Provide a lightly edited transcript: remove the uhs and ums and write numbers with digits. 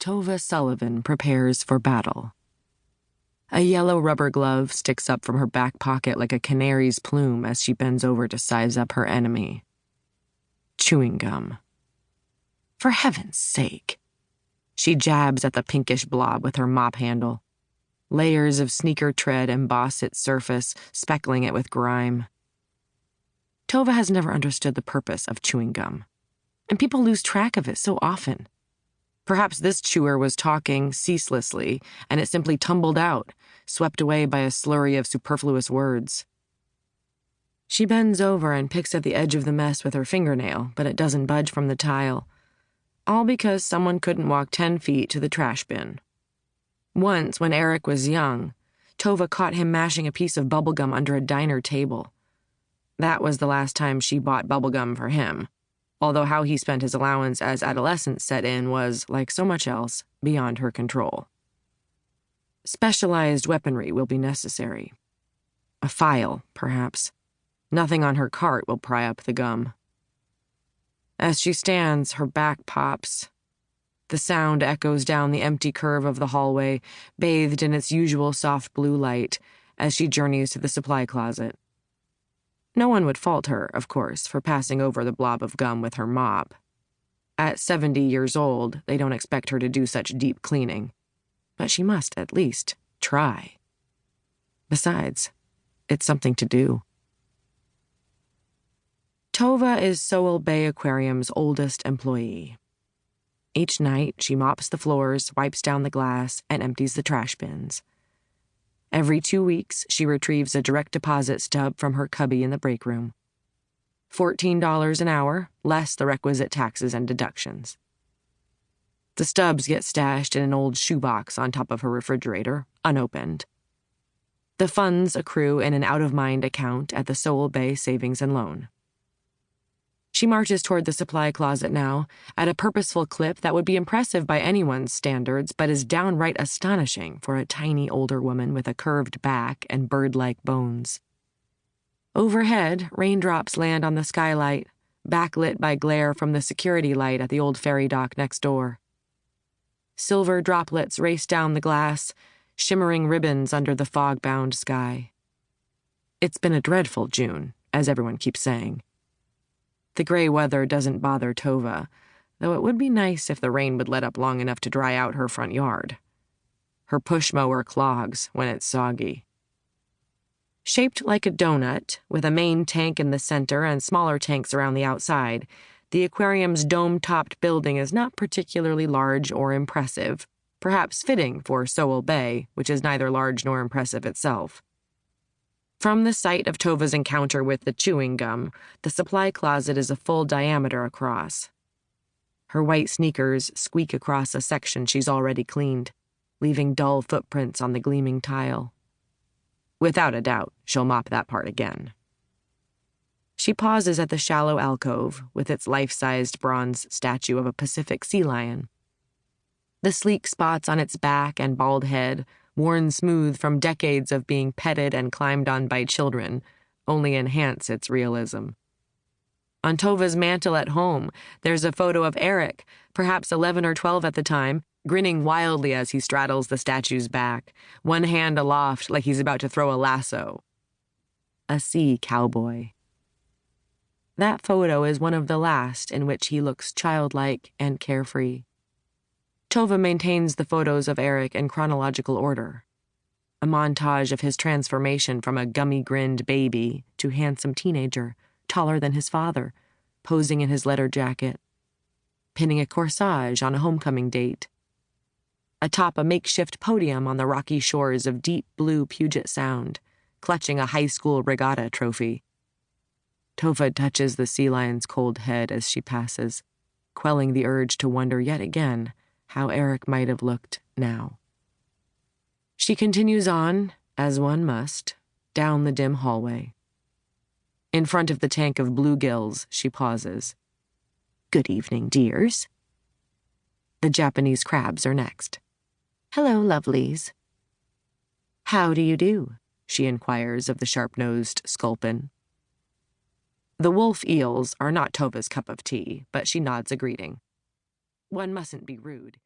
Tova Sullivan prepares for battle. A yellow rubber glove sticks up from her back pocket like a canary's plume as she bends over to size up her enemy. Chewing gum. For heaven's sake. She jabs at the pinkish blob with her mop handle. Layers of sneaker tread emboss its surface, speckling it with grime. Tova has never understood the purpose of chewing gum, and people lose track of it so often. Perhaps this chewer was talking ceaselessly, and it simply tumbled out, swept away by a slurry of superfluous words. She bends over and picks at the edge of the mess with her fingernail, but it doesn't budge from the tile. All because someone couldn't walk 10 feet to the trash bin. Once, when Erik was young, Tova caught him mashing a piece of bubblegum under a diner table. That was the last time she bought bubblegum for him, although how he spent his allowance as adolescence set in was, like so much else, beyond her control. Specialized weaponry will be necessary. A file, perhaps. Nothing on her cart will pry up the gum. As she stands, her back pops. The sound echoes down the empty curve of the hallway, bathed in its usual soft blue light, as she journeys to the supply closet. No one would fault her, of course, for passing over the blob of gum with her mop. At 70 years old, they don't expect her to do such deep cleaning. But she must, at least, try. Besides, it's something to do. Tova is Sowell Bay Aquarium's oldest employee. Each night, she mops the floors, wipes down the glass, and empties the trash bins. Every 2 weeks, she retrieves a direct deposit stub from her cubby in the break room. $14 an hour, less the requisite taxes and deductions. The stubs get stashed in an old shoebox on top of her refrigerator, unopened. The funds accrue in an out-of-mind account at the Sowell Bay Savings and Loan. She marches toward the supply closet now, at a purposeful clip that would be impressive by anyone's standards, but is downright astonishing for a tiny older woman with a curved back and bird-like bones. Overhead, raindrops land on the skylight, backlit by glare from the security light at the old ferry dock next door. Silver droplets race down the glass, shimmering ribbons under the fog-bound sky. It's been a dreadful June, as everyone keeps saying. The gray weather doesn't bother Tova, though it would be nice if the rain would let up long enough to dry out her front yard. Her push mower clogs when it's soggy. Shaped like a donut, with a main tank in the center and smaller tanks around the outside, the aquarium's dome-topped building is not particularly large or impressive, perhaps fitting for Sowell Bay, which is neither large nor impressive itself. From the site of Tova's encounter with the chewing gum, the supply closet is a full diameter across. Her white sneakers squeak across a section she's already cleaned, leaving dull footprints on the gleaming tile. Without a doubt, she'll mop that part again. She pauses at the shallow alcove with its life-sized bronze statue of a Pacific sea lion. The sleek spots on its back and bald head, worn smooth from decades of being petted and climbed on by children, only enhance its realism. On Tova's mantel at home, there's a photo of Erik, perhaps 11 or 12 at the time, grinning wildly as he straddles the statue's back, one hand aloft like he's about to throw a lasso. A sea cowboy. That photo is one of the last in which he looks childlike and carefree. Tova maintains the photos of Erik in chronological order. A montage of his transformation from a gummy-grinned baby to handsome teenager, taller than his father, posing in his leather jacket, pinning a corsage on a homecoming date, atop a makeshift podium on the rocky shores of deep blue Puget Sound, clutching a high school regatta trophy. Tova touches the sea lion's cold head as she passes, quelling the urge to wonder yet again how Erik might have looked now. She continues on, as one must, down the dim hallway. In front of the tank of bluegills, she pauses. "Good evening, dears." The Japanese crabs are next. "Hello, lovelies." "How do you do?" she inquires of the sharp-nosed sculpin. The wolf eels are not Tova's cup of tea, but she nods a greeting. One mustn't be rude.